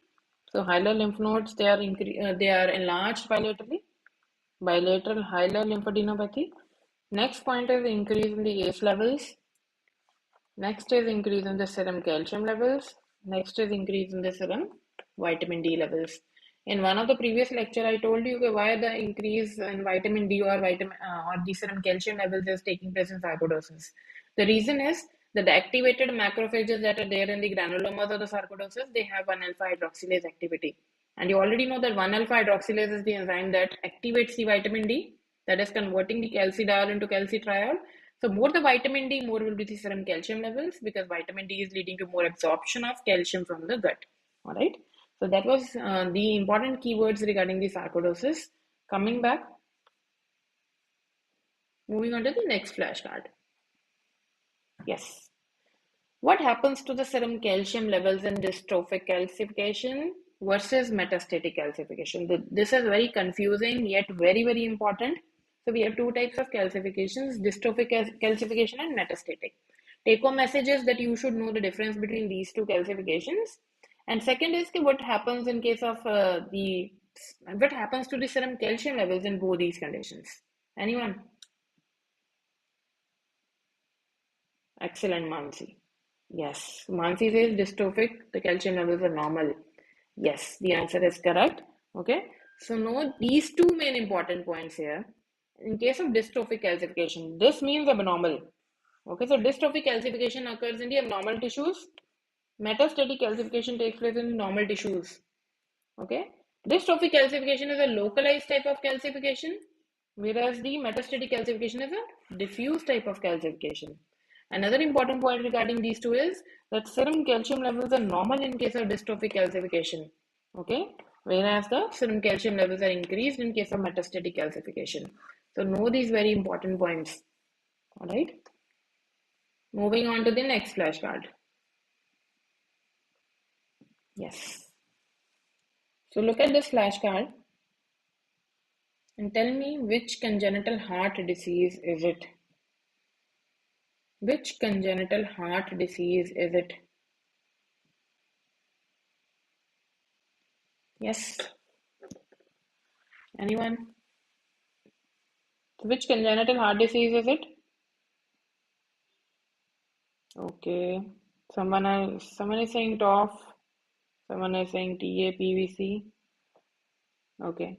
So hilar lymph nodes, they are enlarged bilaterally. Bilateral hilar lymphadenopathy. Next point is increase in the ACE levels. Next is increase in the serum calcium levels. Next is increase in the serum vitamin D levels. In one of the previous lecture, I told you why the increase in vitamin D or the serum calcium levels is taking place in sarcoidosis. The reason is that the activated macrophages that are there in the granulomas or the sarcoidosis, they have 1-alpha hydroxylase activity. And you already know that 1-alpha hydroxylase is the enzyme that activates the vitamin D, that is converting the calcidiol into calcitriol. So more the vitamin D, more will be the serum calcium levels because vitamin D is leading to more absorption of calcium from the gut. All right. So that was the important keywords regarding the sarcoidosis. Coming back, moving on to the next flashcard. Yes. What happens to the serum calcium levels in dystrophic calcification versus metastatic calcification? This is very confusing yet very, very important. So we have two types of calcifications, dystrophic calcification and metastatic. Take-home message is that you should know the difference between these two calcifications. And second is what happens in case of what happens to the serum calcium levels in both these conditions? Anyone? Excellent, Mansi. Yes, Mansi says dystrophic, the calcium levels are normal. Yes, the answer is correct. Okay, so know these two main important points here. In case of dystrophic calcification, this means abnormal. Okay, so dystrophic calcification occurs in the abnormal tissues. Metastatic calcification takes place in normal tissues. Okay, Dystrophic calcification is a localized type of calcification, whereas the metastatic calcification is a diffuse type of calcification. Another important point regarding these two is that serum calcium levels are normal in case of dystrophic calcification, okay, whereas the serum calcium levels are increased in case of metastatic calcification. So know these very important points. All right. Moving on to the next flashcard. Yes. So look at this flashcard and tell me which congenital heart disease is it? Which congenital heart disease is it? Yes. Anyone? Which congenital heart disease is it? Okay. Someone is saying TOF. Someone is saying TAPVC. Okay.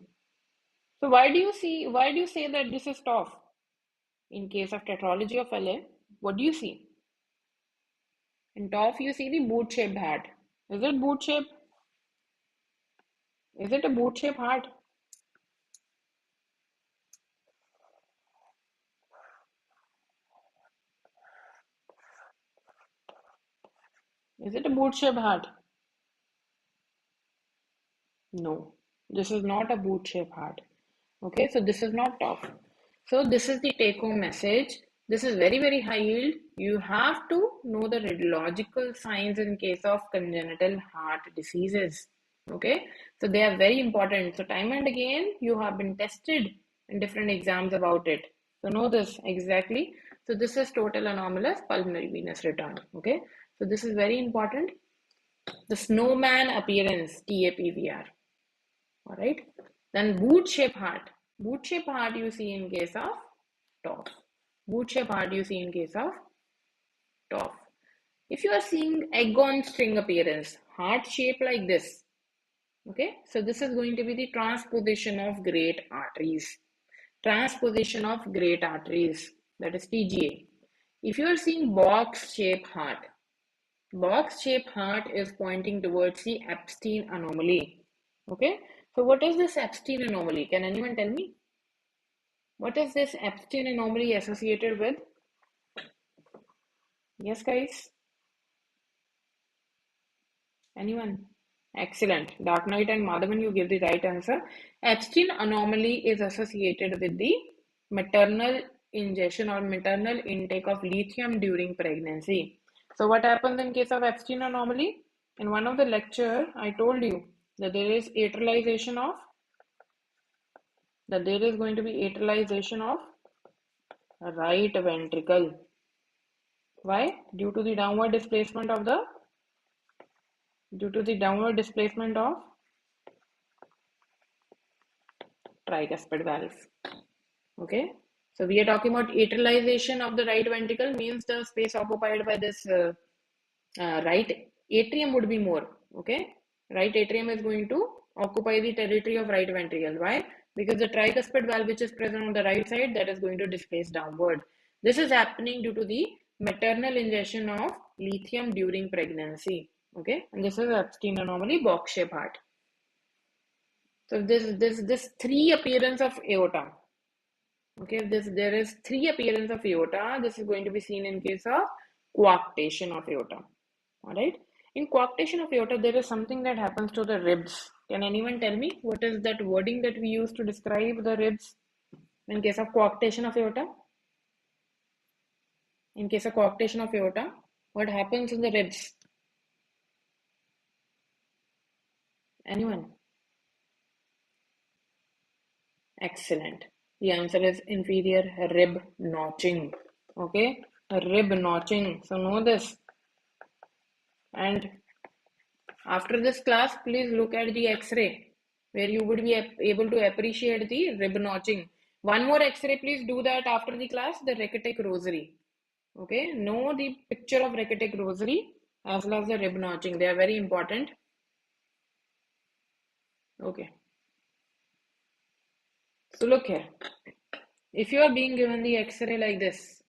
So why do you say that this is TOF? In case of tetralogy of LA, what do you see? In TOF, you see the boot-shaped heart. Is it boot-shaped? Is it a boot-shaped heart? Is it a boot-shaped heart? No, this is not a boot-shaped heart. Okay, so this is not TOF. So this is the take-home message. This is very, very high yield. You have to know the radiological signs in case of congenital heart diseases. Okay, so they are very important. So time and again, you have been tested in different exams about it. So know this exactly. So this is total anomalous pulmonary venous return. Okay, so this is very important. The snowman appearance, TAPVR. All right. Then boot-shaped heart. Boot-shaped heart you see in case of TOF. Boot-shaped heart you see in case of TOF. If you are seeing egg on string appearance, heart shape like this, okay, so this is going to be the transposition of great arteries. Transposition of great arteries, that is TGA. If you are seeing box-shaped heart is pointing towards the Epstein anomaly. Okay, so what is this Epstein anomaly? Can anyone tell me? What is this Epstein anomaly associated with? Yes, guys? Anyone? Excellent. Dark Knight and Madhavan, you give the right answer. Epstein anomaly is associated with the maternal ingestion or maternal intake of lithium during pregnancy. So what happens in case of Epstein anomaly? In one of the lecture, I told you that there is going to be atrialization of right ventricle. Why? Due to the downward displacement of tricuspid valve. Okay, so we are talking about atrialization of the right ventricle, means the space occupied by this right atrium would be more. Okay, right atrium is going to occupy the territory of right ventricle. Why? Because the tricuspid valve which is present on the right side, that is going to displace downward. This is happening due to the maternal ingestion of lithium during pregnancy. Okay, and this is Epstein anomaly, box-shaped heart. So this three appearance of aorta. Okay, there is three appearance of aorta. This is going to be seen in case of coarctation of aorta. All right. In coarctation of aorta, there is something that happens to the ribs. Can anyone tell me what is that wording that we use to describe the ribs in case of coarctation of aorta? In case of coarctation of aorta, what happens in the ribs? Anyone? Excellent. The answer is inferior rib notching. Okay, rib notching. So know this. And after this class, please look at the X-ray where you would be able to appreciate the rib notching. One more X-ray, please do that after the class, the Reckittech rosary. Okay, know the picture of Reckittech rosary as well as the rib notching. They are very important. Okay. So look here. If you are being given the X-ray like this,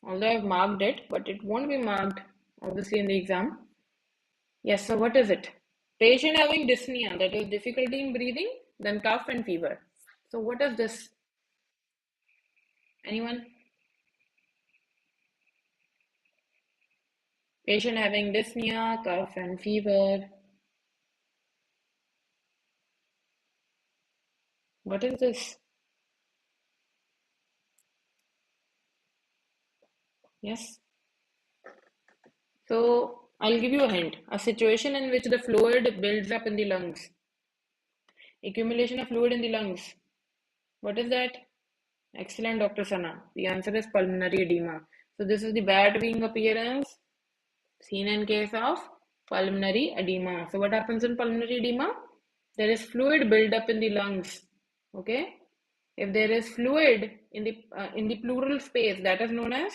although I have marked it, but it won't be marked obviously in the exam. Yes, so what is it? Patient having dyspnea, that is difficulty in breathing, then cough and fever. So what is this? Anyone? Patient having dyspnea, cough and fever. What is this? Yes. So I'll give you a hint. A situation in which the fluid builds up in the lungs. Accumulation of fluid in the lungs. What is that? Excellent, Dr. Sana. The answer is pulmonary edema. So this is the bat wing appearance seen in case of pulmonary edema. So what happens in pulmonary edema? There is fluid buildup in the lungs. Okay. If there is fluid in the pleural space, that is known as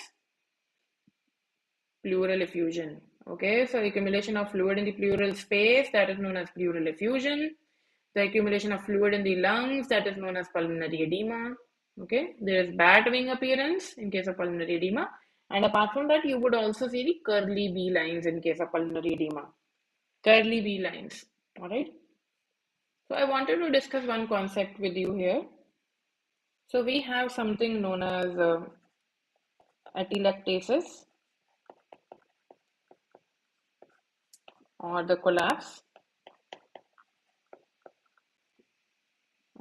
pleural effusion. Okay, so accumulation of fluid in the pleural space, that is known as pleural effusion. The accumulation of fluid in the lungs, that is known as pulmonary edema. Okay, there is bat wing appearance in case of pulmonary edema. And apart from that, you would also see the curly B lines in case of pulmonary edema. Curly B lines. All right. So I wanted to discuss one concept with you here. So we have something known as atelectasis or the collapse.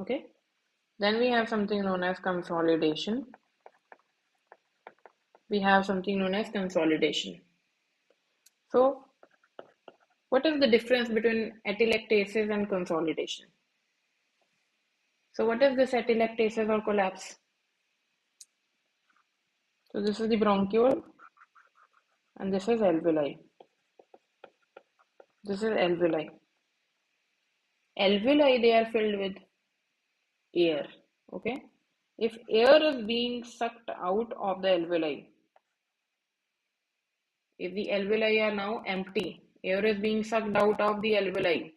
Okay. Then we have something known as consolidation. We have something known as consolidation. So what is the difference between atelectasis and consolidation? So what is this atelectasis or collapse? So this is the bronchiole and this is alveoli. This is alveoli. Alveoli, they are filled with air. Okay. If air is being sucked out of the alveoli, if the alveoli are now empty, air is being sucked out of the alveoli.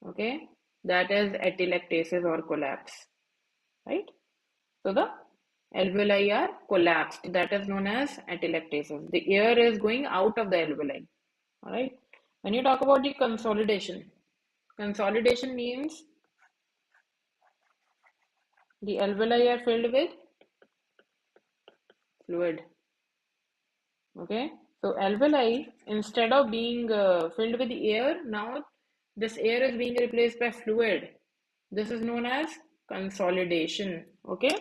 Okay, that is atelectasis or collapse, right? So the alveoli are collapsed. That is known as atelectasis. The air is going out of the alveoli. All right. When you talk about the consolidation, consolidation means the alveoli are filled with fluid. Okay. So alveoli, instead of being filled with air, now this air is being replaced by fluid. This is known as consolidation. Okay.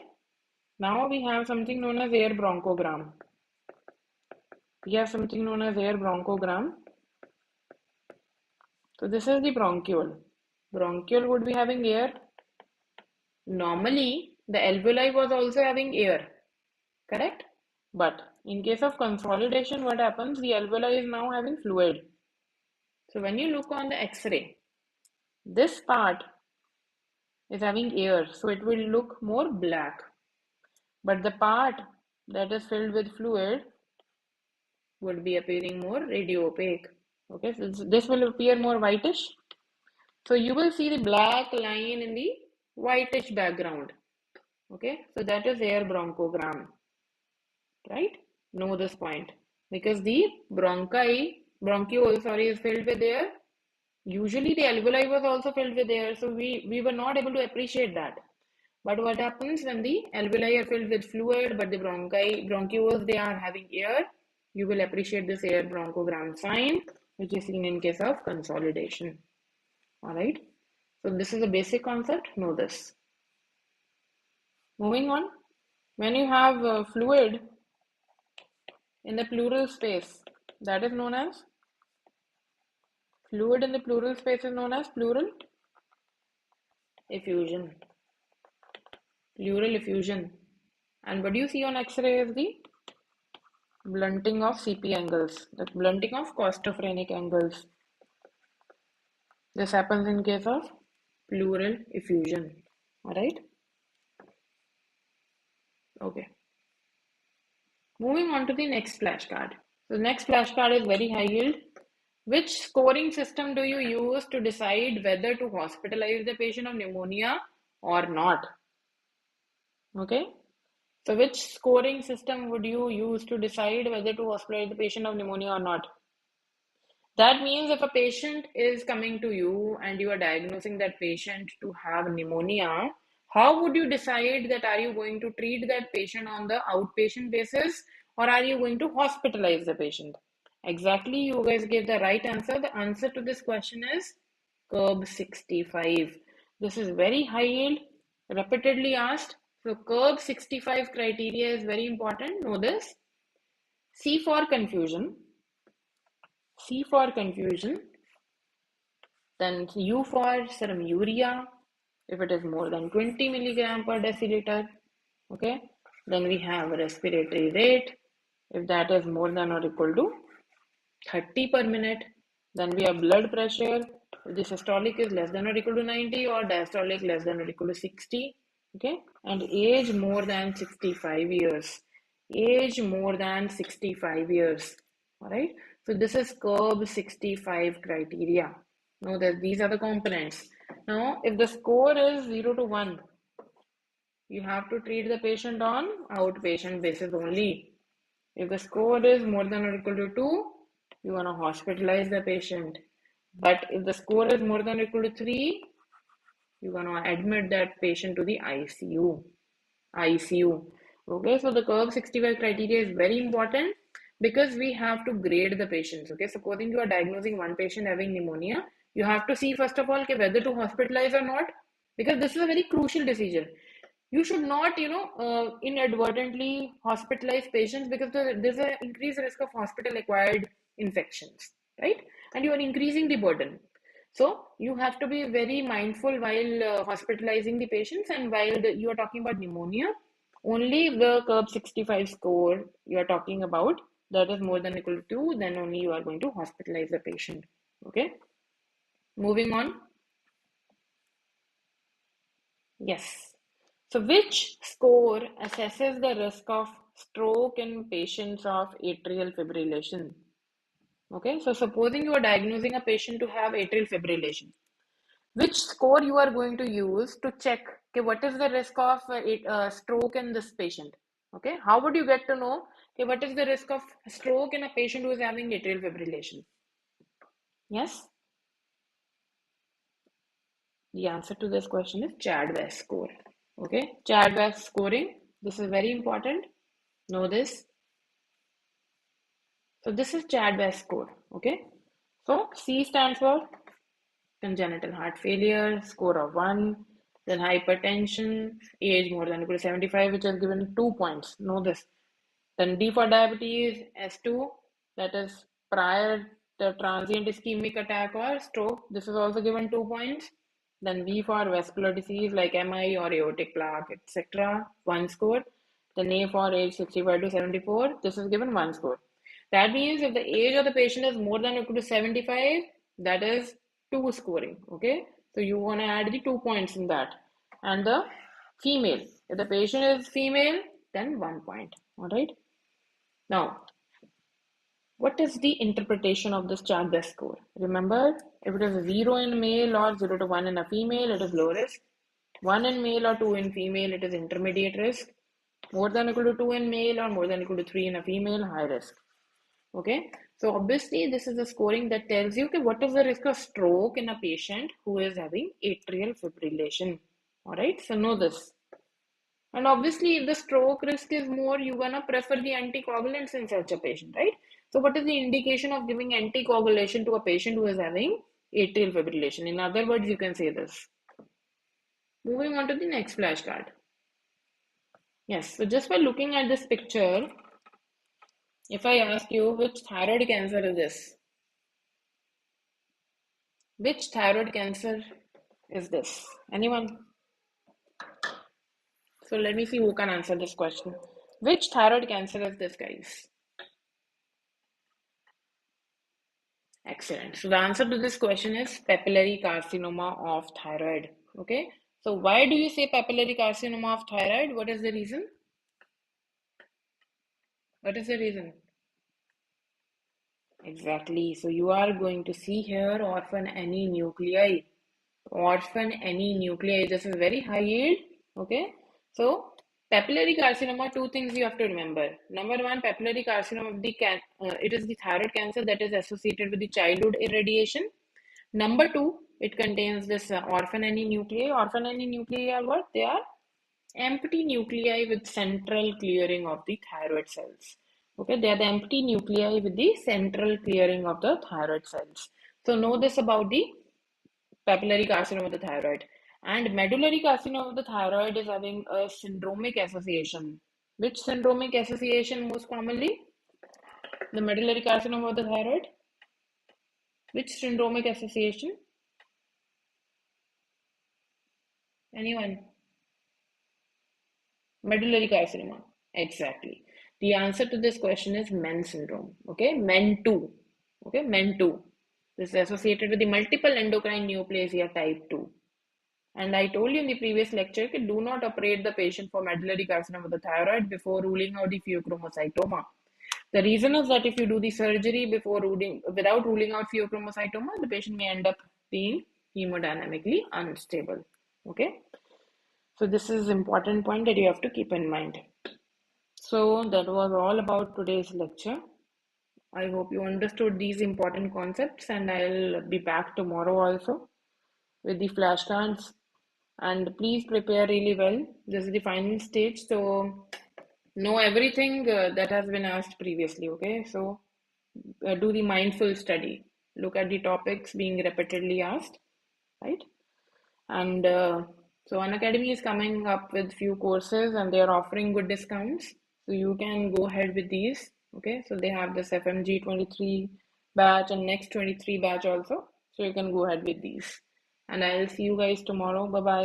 Now we have something known as air bronchogram. We have something known as air bronchogram. So this is the bronchiole. Bronchiole would be having air. Normally, the alveoli was also having air, correct? But in case of consolidation, what happens? The alveoli is now having fluid. So when you look on the X-ray, this part is having air, so it will look more black. But the part that is filled with fluid would be appearing more radio opaque. Okay, so this will appear more whitish. So you will see the black line in the whitish background. Okay, so that is air bronchogram, right? Know this point because the bronchiole, sorry, is filled with air. Usually the alveoli was also filled with air, so we were not able to appreciate that. But what happens when the alveoli are filled with fluid, but the bronchioles, they are having air, you will appreciate this air bronchogram sign, which is seen in case of consolidation. All right. So this is a basic concept. Know this. Moving on, when you have fluid in the pleural space, that is known as fluid in the pleural space is known as pleural effusion. Pleural effusion. And what you see on X-ray is the blunting of CP angles, the blunting of costophrenic angles. This happens in case of pleural effusion. All right. Okay. Moving on to the next flashcard. The next flashcard is very high yield. Which scoring system do you use to decide whether to hospitalize the patient of pneumonia or not? Okay. So which scoring system would you use to decide whether to hospitalize the patient of pneumonia or not? That means if a patient is coming to you and you are diagnosing that patient to have pneumonia, how would you decide that are you going to treat that patient on the outpatient basis or are you going to hospitalize the patient? Exactly, you guys gave the right answer. The answer to this question is curb 65. This is very high yield, repeatedly asked. So curb 65 criteria is very important. Know this. C for confusion. C for confusion. Then U for serum urea, if it is more than 20 milligram per deciliter. Okay. Then we have respiratory rate, if that is more than or equal to 30 per minute. Then we have blood pressure, if the systolic is less than or equal to 90 or diastolic less than or equal to 60. Okay. And age more than 65 years. Age more than 65 years. All right. So this is curb 65 criteria. Know that these are the components. Now, if the score is 0 to 1, you have to treat the patient on outpatient basis only. If the score is more than or equal to 2, you want to hospitalize the patient. But if the score is more than or equal to 3, you want to admit that patient to the ICU. ICU. Okay, so the curve 65 criteria is very important because we have to grade the patients. Okay, supposing you are diagnosing one patient having pneumonia, you have to see first of all whether to hospitalize or not, because this is a very crucial decision. You should not, inadvertently hospitalize patients because there's an increased risk of hospital-acquired infections, right? And you are increasing the burden. So you have to be very mindful while hospitalizing the patients, and while you are talking about pneumonia, only the curve 65 score you are talking about that is more than equal to 2, then only you are going to hospitalize the patient. Okay, moving on. Yes. So which score assesses the risk of stroke in patients of atrial fibrillation? Okay, so supposing you are diagnosing a patient to have atrial fibrillation, which score you are going to use to check okay, what is the risk of stroke in this patient? Okay, how would you get to know okay, what is the risk of stroke in a patient who is having atrial fibrillation? Yes, the answer to this question is Chad-West score. Okay, Chad-West scoring. This is very important. Know this. So this is Chad-West score. Okay. So C stands for congenital heart failure, score of 1. Then hypertension, age more than or equal to 75, which is given 2 points. Know this. Then D for diabetes, S2, that is prior the transient ischemic attack or stroke. This is also given 2 points. Then V for vascular disease like MI or aortic plaque, etc. 1 score. Then A for age 65 to 74. This is given 1 score. That means if the age of the patient is more than or equal to 75, that is 2 scoring. Okay. So you want to add the 2 points in that. And the female, if the patient is female, then 1 point. All right. Now, what is the interpretation of this Chad-West score? Remember, if it is 0 in male or 0 to 1 in a female, it is low risk. 1 in male or 2 in female, it is intermediate risk. More than or equal to 2 in male or more than or equal to 3 in a female, high risk. Okay, so obviously this is the scoring that tells you okay, what is the risk of stroke in a patient who is having atrial fibrillation. All right, so know this. And obviously, if the stroke risk is more, you're gonna prefer the anticoagulants in such a patient, right? So what is the indication of giving anticoagulation to a patient who is having atrial fibrillation? In other words, you can say this. Moving on to the next flashcard. Yes, so just by looking at this picture, if I ask you which thyroid cancer is this? Which thyroid cancer is this? Anyone? So let me see who can answer this question. Which thyroid cancer is this, guys? Excellent. So the answer to this question is papillary carcinoma of thyroid. Okay. So why do you say papillary carcinoma of thyroid? What is the reason? What is the reason? Exactly. So you are going to see here orphan any nuclei. Orphan any nuclei. This is very high yield. Okay. So Papillary carcinoma, two things you have to remember. Number one, papillary carcinoma of it is the thyroid cancer that is associated with the childhood irradiation. Number two, it contains this orphan any nuclei. Orphan any nuclei are what? They are empty nuclei with central clearing of the thyroid cells. Okay, they are the empty nuclei with the central clearing of the thyroid cells. So know this about the papillary carcinoma of the thyroid. And medullary carcinoma of the thyroid is having a syndromic association. Which syndromic association most commonly? The medullary carcinoma of the thyroid. Which syndromic association? Anyone? Medullary carcinoma. Exactly. The answer to this question is MEN syndrome. Okay, MEN2. Okay, MEN2. This is associated with the multiple endocrine neoplasia type 2. And I told you in the previous lecture, do not operate the patient for medullary carcinoma of the thyroid before ruling out the pheochromocytoma. The reason is that if you do the surgery without ruling out pheochromocytoma, the patient may end up being hemodynamically unstable. Okay. So this is important point that you have to keep in mind. So that was all about today's lecture. I hope you understood these important concepts, and I'll be back tomorrow also with the flashcards. And please prepare really well. This is the final stage, so know everything that has been asked previously. Okay, so do the mindful study. Look at the topics being repeatedly asked, right? And so Unacademy is coming up with few courses and they are offering good discounts. So you can go ahead with these. Okay, so they have this FMG 23 batch and next 23 batch also. So you can go ahead with these. And I'll see you guys tomorrow. Bye bye.